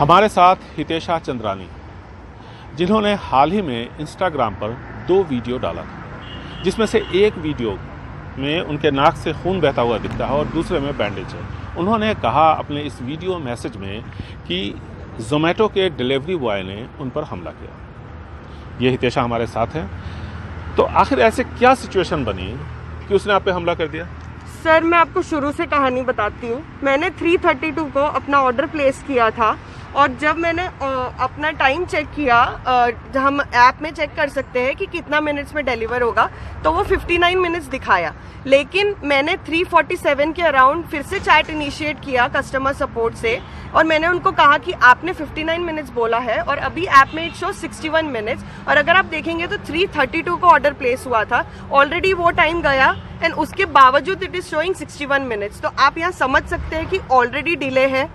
हमारे साथ हितेशा चंद्रानी, जिन्होंने हाल ही में इंस्टाग्राम पर 2 वीडियो डाला था, जिसमें से एक वीडियो में उनके नाक से खून बहता हुआ दिखता है और दूसरे में बैंडेज है। उन्होंने कहा अपने इस वीडियो मैसेज में कि ज़ोमैटो के डिलीवरी बॉय ने उन पर हमला किया। ये हितेशा हमारे साथ हैं। तो आखिर ऐसे क्या सिचुएशन बनी कि उसने आप पे हमला कर दिया? सर, मैं आपको शुरू से कहानी बताती हूँ। मैंने 3:32 को अपना ऑर्डर प्लेस किया था और जब मैंने अपना टाइम चेक किया, हम ऐप में चेक कर सकते हैं कि कितना मिनट्स में डिलीवर होगा, तो वो 59 मिनट्स दिखाया। लेकिन मैंने 3:47 के अराउंड फिर से चैट इनिशिएट किया कस्टमर सपोर्ट से और मैंने उनको कहा कि आपने 59 मिनट्स बोला है और अभी ऐप में इट शो 61 मिनट्स, और अगर आप देखेंगे तो 3:32 को ऑर्डर प्लेस हुआ था, ऑलरेडी वो टाइम गया एंड उसके बावजूद इट इज शोइंग 61 मिनट्स। तो आप यहाँ समझ सकते हैं कि ऑलरेडी डिले है।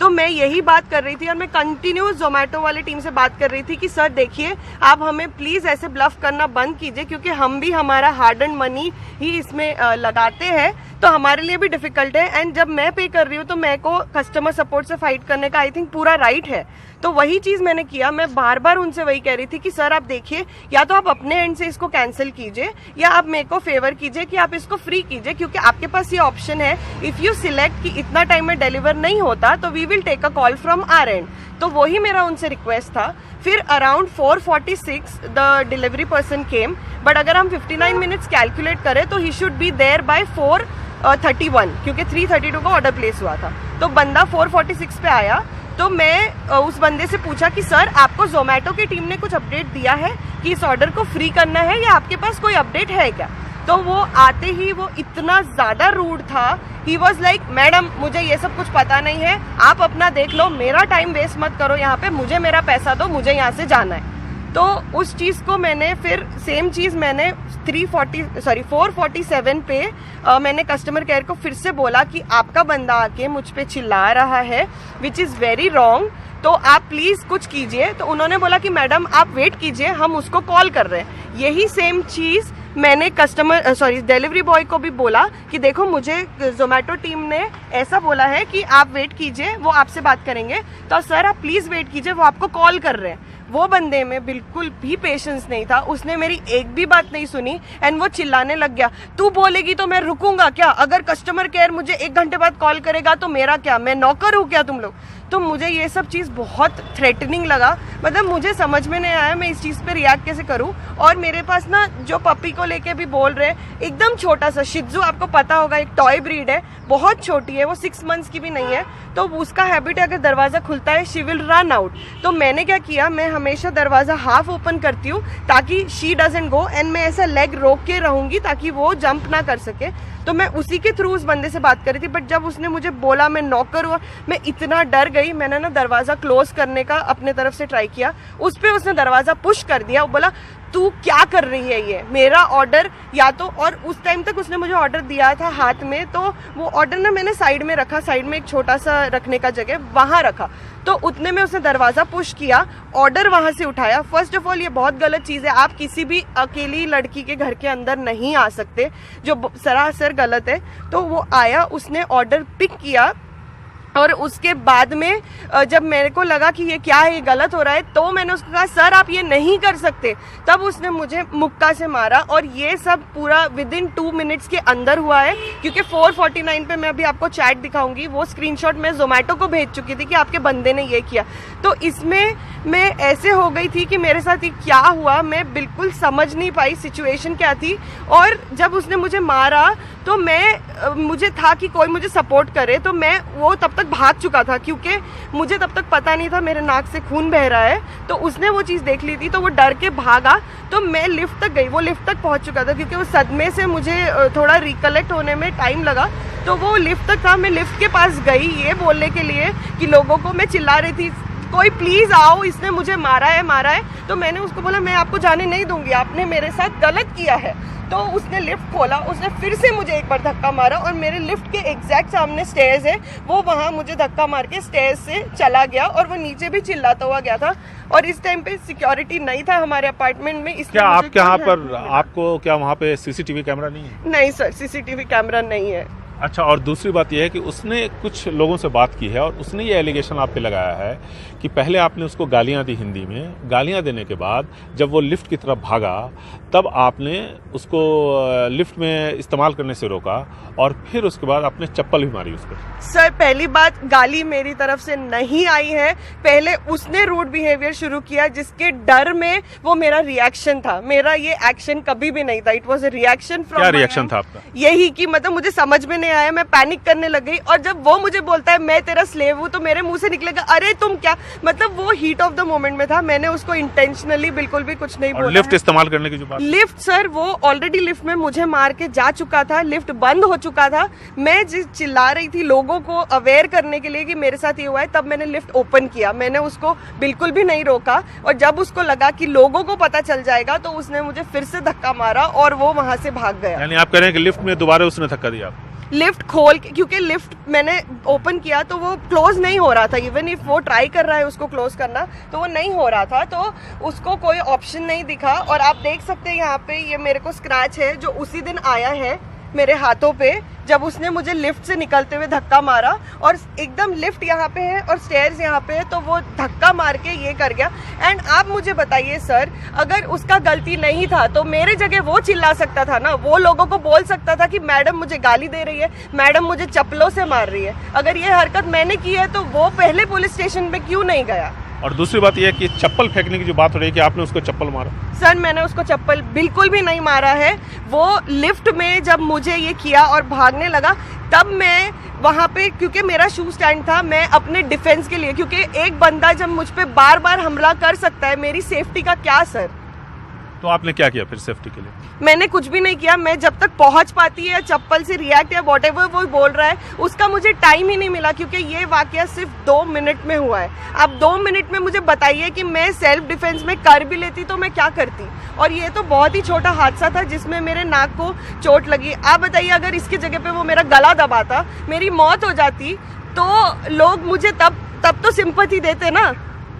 तो मैं यही बात कर रही थी और मैं कंटिन्यूस ज़ोमैटो वाली टीम से बात कर रही थी कि सर देखिए, आप हमें प्लीज़ ऐसे ब्लफ करना बंद कीजिए, क्योंकि हम भी हमारा हार्ड एंड मनी ही इसमें लगाते हैं, तो हमारे लिए भी डिफिकल्ट है। एंड जब मैं पे कर रही हूँ तो मेरे को कस्टमर सपोर्ट से फाइट करने का आई थिंक पूरा राइट है। तो वही चीज़ मैंने किया। मैं बार बार उनसे वही कह रही थी कि सर आप देखिए, या तो आप अपने एंड से इसको कैंसिल कीजिए या आप मेरे को फेवर कीजिए कि आप इसको फ्री कीजिए, क्योंकि आपके पास ये ऑप्शन है। इफ़ यू सिलेक्ट कि इतना टाइम में डिलीवर नहीं होता तो we will take a call from our end. तो वही मेरा उनसे रिक्वेस्ट था। फिर around 4:46 the delivery person came, but अगर हम 59 मिनट्स कैलकुलेट करें तो he should be there by 4:31, क्योंकि 3:32 को ऑर्डर प्लेस हुआ था। तो बंदा 4:46 पे आया। तो मैं उस बंदे से पूछा कि सर आपको ज़ोमैटो की टीम ने कुछ अपडेट दिया है कि इस ऑर्डर को फ्री करना है, या आपके पास कोई अपडेट है क्या? तो वो आते ही वो इतना ज़्यादा रूड था। ही वॉज लाइक, मैडम मुझे ये सब कुछ पता नहीं है, आप अपना देख लो, मेरा टाइम वेस्ट मत करो यहाँ पे, मुझे मेरा पैसा दो, मुझे यहाँ से जाना है। तो उस चीज़ को मैंने फिर सेम चीज़ मैंने 4:47 पे मैंने कस्टमर केयर को फिर से बोला कि आपका बंदा आके मुझ पे चिल्ला रहा है, विच इज़ वेरी रॉन्ग, तो आप प्लीज़ कुछ कीजिए। तो उन्होंने बोला कि मैडम आप वेट कीजिए, हम उसको कॉल कर रहे हैं। यही सेम चीज़ मैंने डिलीवरी बॉय को भी बोला कि देखो, मुझे ज़ोमैटो टीम ने ऐसा बोला है कि आप वेट कीजिए, वो आपसे बात करेंगे। तो सर आप प्लीज़ वेट कीजिए, वो आपको कॉल कर रहे हैं। वो बंदे में बिल्कुल भी पेशेंस नहीं था, उसने मेरी एक भी बात नहीं सुनी एंड वो चिल्लाने लग गया, तू बोलेगी तो मैं रुकूंगा क्या? अगर कस्टमर केयर मुझे 1 घंटे बाद कॉल करेगा तो मेरा क्या? मैं नौकर हूँ क्या तुम लोग? तो मुझे ये सब चीज़ बहुत थ्रेटनिंग लगा। मतलब मुझे समझ में नहीं आया मैं इस चीज़ पे रिएक्ट कैसे करूँ। और मेरे पास ना जो पपी को लेके भी बोल रहे, एकदम छोटा सा शिज़ू, आपको पता होगा एक टॉय ब्रीड है, बहुत छोटी है, वो 6 मंथ्स की भी नहीं है। तो उसका हैबिट है अगर दरवाज़ा खुलता है शी विल रन आउट। तो मैंने क्या किया, मैं हमेशा दरवाज़ा हाफ ओपन करती हूँ ताकि शी डजंट गो, एंड मैं ऐसा लेग रोक के रहूँगी ताकि वो जंप ना कर सके। तो मैं उसी के थ्रू उस बंदे से बात कर रही थी, बट जब उसने मुझे बोला मैं नौकर हुआ, मैं इतना डर गई। मैंने ना दरवाज़ा क्लोज करने का अपने तरफ से ट्राई किया, उस पर उसने दरवाज़ा पुश कर दिया। वो बोला तू क्या कर रही है, ये मेरा ऑर्डर या तो, और उस टाइम तक उसने मुझे ऑर्डर दिया था हाथ में, तो वो ऑर्डर ना मैंने साइड में रखा, साइड में एक छोटा सा रखने का जगह वहाँ रखा। तो उतने में उसने दरवाज़ा पुश किया, ऑर्डर वहाँ से उठाया। फर्स्ट ऑफ ऑल ये बहुत गलत चीज़ है, आप किसी भी अकेली लड़की के घर के अंदर नहीं आ सकते, जो सरासर गलत है। तो वो आया, उसने ऑर्डर पिक किया और उसके बाद में जब मेरे को लगा कि ये क्या है, ये गलत हो रहा है, तो मैंने उसको कहा सर आप ये नहीं कर सकते। तब उसने मुझे मुक्का से मारा और ये सब पूरा विदिन 2 मिनट्स के अंदर हुआ है, क्योंकि 4:49 पे मैं अभी आपको चैट दिखाऊंगी, वो स्क्रीनशॉट मैं ज़ोमैटो को भेज चुकी थी कि आपके बंदे ने ये किया। तो इसमें मैं ऐसे हो गई थी कि मेरे साथ ये क्या हुआ मैं बिल्कुल समझ नहीं पाई, सिचुएशन क्या थी। और जब उसने मुझे मारा तो मुझे था कि कोई मुझे सपोर्ट करे, तो मैं वो तब तक भाग चुका था, क्योंकि मुझे तब तक पता नहीं था मेरे नाक से खून बह रहा है। तो उसने वो चीज़ देख ली थी, तो वो डर के भागा। तो मैं लिफ्ट तक गई, वो लिफ्ट तक पहुंच चुका था, क्योंकि वो सदमे से मुझे थोड़ा रिकलेक्ट होने में टाइम लगा। तो वो लिफ्ट तक था, मैं लिफ्ट के पास गई ये बोलने के लिए कि लोगों को मैं चिल्ला रही थी कोई प्लीज़ आओ, इसने मुझे मारा है। तो मैंने उसको बोला मैं आपको जाने नहीं दूंगी, आपने मेरे साथ गलत किया है। तो उसने लिफ्ट खोला, उसने फिर से मुझे एक बार धक्का मारा और मेरे लिफ्ट के एग्जैक्ट सामने स्टेयर्स है, वो वहाँ मुझे धक्का मार के स्टेयर्स से चला गया और वो नीचे भी चिल्लाता हुआ गया था। और इस टाइम पे सिक्योरिटी नहीं था हमारे अपार्टमेंट में। क्या आपके यहाँ पर आपको क्या वहाँ पे सीसीटीवी कैमरा नहीं है? नहीं सर, सीसीटीवी कैमरा नहीं है। अच्छा, और दूसरी बात यह है कि उसने कुछ लोगों से बात की है और उसने ये एलिगेशन आप पे लगाया है कि पहले आपने उसको गालियां दी हिंदी में, गालियां देने के बाद जब वो लिफ्ट की तरफ भागा तब आपने उसको लिफ्ट में इस्तेमाल करने से रोका और फिर उसके बाद आपने चप्पल भी मारी उस पर। सर पहली बात, गाली मेरी तरफ से नहीं आई है, पहले उसने रूड बिहेवियर शुरू किया जिसके डर में वो मेरा रिएक्शन था। मेरा ये एक्शन कभी भी नहीं था, it was a reaction from. क्या रिएक्शन था आपका? यही कि मतलब मुझे समझ में नहीं आया, मैं पैनिक करने लग गई और जब वो मुझे बोलता है मैं तेरा स्लेव हूँ तो मेरे मुंह से निकलेगा अरे तुम क्या, मतलब वो हीट ऑफ द मोमेंट में था। मैंने उसको इंटेंशनली बिल्कुल भी कुछ नहीं बोला। लिफ्ट इस्तेमाल करने की जो बात, लिफ्ट सर वो ऑलरेडी लिफ्ट में मुझे मार के जा चुका था, लिफ्ट बंद हो चुका था। मैं जिस चिल्ला रही थी लोगों को अवेयर करने के लिए कि मेरे साथ ये हुआ है, तब मैंने लिफ्ट ओपन किया, मैंने उसको बिल्कुल भी नहीं रोका और जब उसको लगा कि लोगों को पता चल जाएगा तो उसने मुझे फिर से धक्का मारा और वो वहां से भाग गया। यानी आप कह रहे हैं कि लिफ्ट में दोबारा उसने धक्का दिया आपको? लिफ्ट खोल के, क्योंकि लिफ्ट मैंने ओपन किया तो वो क्लोज नहीं हो रहा था। इवन इफ वो ट्राई कर रहा है उसको क्लोज करना तो वो नहीं हो रहा था, तो उसको कोई ऑप्शन नहीं दिखा। और आप देख सकते हैं यहाँ पे ये मेरे को स्क्रैच है जो उसी दिन आया है मेरे हाथों पे जब उसने मुझे लिफ्ट से निकलते हुए धक्का मारा और एकदम लिफ्ट यहाँ पे है और स्टेयर्स यहाँ पे है तो वो धक्का मार के ये कर गया। एंड आप मुझे बताइए सर, अगर उसका गलती नहीं था तो मेरे जगह वो चिल्ला सकता था ना, वो लोगों को बोल सकता था कि मैडम मुझे गाली दे रही है, मैडम मुझे चप्पलों से मार रही है। अगर ये हरकत मैंने की है तो वो पहले पुलिस स्टेशन पे क्यों नहीं गया? और दूसरी बात यह है कि चप्पल फेंकने की जो बात हो रही है कि आपने उसको चप्पल मारा। सर मैंने उसको चप्पल बिल्कुल भी नहीं मारा है। वो लिफ्ट में जब मुझे ये किया और भागने लगा तब मैं वहां पे, क्योंकि मेरा शू स्टैंड था, मैं अपने डिफेंस के लिए, क्योंकि एक बंदा जब मुझ पे बार बार हमला कर सकता है, मेरी सेफ्टी का क्या सर? तो आपने क्या किया फिर सेफ्टी के लिए? मैंने कुछ भी नहीं किया। मैं जब तक पहुंच पाती है चप्पल से रिएक्ट या व्हाटएवर वो बोल रहा है उसका मुझे टाइम ही नहीं मिला, क्योंकि ये वाकया सिर्फ 2 मिनट में हुआ है। आप 2 मिनट में मुझे बताइए कि मैं सेल्फ डिफेंस में कर भी लेती तो मैं क्या करती? और ये तो बहुत ही छोटा हादसा था जिसमें मेरे नाक को चोट लगी। आप बताइए अगर इसकी जगह पे वो मेरा गला दबाता, मेरी मौत हो जाती, तो लोग मुझे तब तो सिंपैथी देते ना,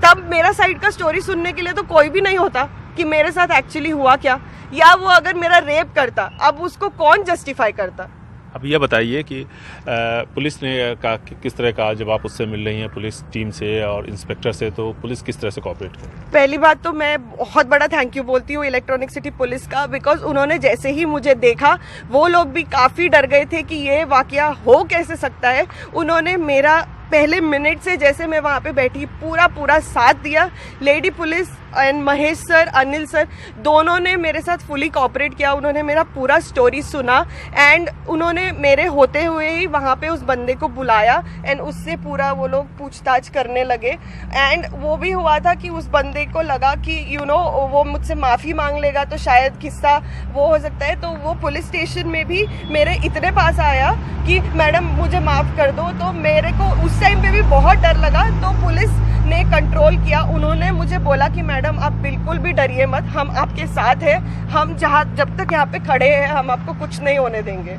तब मेरा साइड का स्टोरी सुनने के लिए तो कोई भी नहीं होता कि मेरे साथ एक्चुअली हुआ क्या। या वो अगर मेरा रेप करता, अब उसको कौन जस्टिफाई करता? अब ये बताइए कि पुलिस ने किस तरह का, जब आप उससे मिल रही हैं पुलिस टीम से और इंस्पेक्टर से, तो पुलिस किस तरह से कोऑपरेट कर? पहली बात तो मैं बहुत बड़ा थैंक यू बोलती हूँ इलेक्ट्रॉनिक सिटी पुलिस का, बिकॉज उन्होंने जैसे ही मुझे देखा वो लोग भी काफ़ी डर गए थे कि ये वाकया हो कैसे सकता है। उन्होंने मेरा पहले मिनट से जैसे मैं वहाँ पे बैठी पूरा साथ दिया। Lady police and Mahesh sir, Anil sir, दोनों ने मेरे साथ फुली कोऑपरेट किया। उन्होंने मेरा पूरा स्टोरी सुना एंड उन्होंने मेरे होते हुए ही वहाँ पे उस बंदे को बुलाया एंड उससे पूरा वो लोग पूछताछ करने लगे। एंड वो भी हुआ था कि उस बंदे को लगा कि वो मुझसे माफ़ी मांग लेगा तो शायद किस्सा वो हो सकता है, तो वो पुलिस स्टेशन में भी मेरे इतने पास आया कि मैडम मुझे माफ़ कर दो। तो मेरे को उस टाइम पे भी बहुत डर लगा, तो पुलिस ने कंट्रोल किया। उन्होंने मुझे बोला कि मैडम आप बिल्कुल भी डरिए मत, हम आपके साथ हैं, हम जब तक यहाँ पे खड़े हैं हम आपको कुछ नहीं होने देंगे।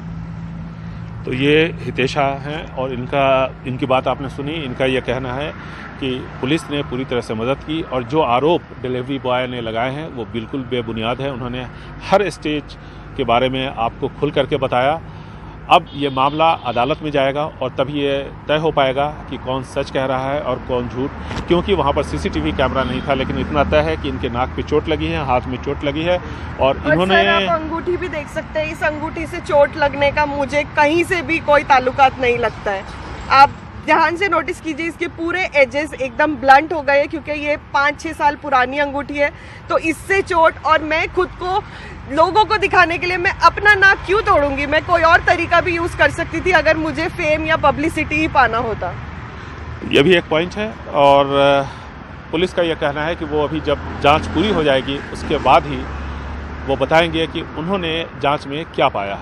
तो ये हितेशा हैं और इनकी बात आपने सुनी। इनका यह कहना है कि पुलिस ने पूरी तरह से मदद की और जो आरोप डिलीवरी बॉय ने लगाए हैं वो बिल्कुल बेबुनियाद है। उन्होंने हर स्टेज के बारे में आपको खुल करके बताया। अब ये मामला अदालत में जाएगा और तभी ये तय हो पाएगा कि कौन सच कह रहा है और कौन झूठ, क्योंकि वहाँ पर सीसीटीवी कैमरा नहीं था। लेकिन इतना तय है कि इनके नाक पे चोट लगी है, हाथ में चोट लगी है और इन्होंने आप अंगूठी भी देख सकते हैं। इस अंगूठी से चोट लगने का मुझे कहीं से भी कोई ताल्लुकात नहीं लगता है। आप ध्यान से नोटिस कीजिए, इसके पूरे एजेस एकदम ब्लंट हो गए क्योंकि ये 5-6 साल पुरानी अंगूठी है। तो इससे चोट, और मैं खुद को लोगों को दिखाने के लिए मैं अपना नाक क्यों तोड़ूंगी? मैं कोई और तरीका भी यूज कर सकती थी अगर मुझे फेम या पब्लिसिटी ही पाना होता। ये भी एक पॉइंट है और पुलिस का यह कहना है कि वो अभी जब जांच पूरी हो जाएगी उसके बाद ही वो बताएंगे कि उन्होंने जांच में क्या पाया है।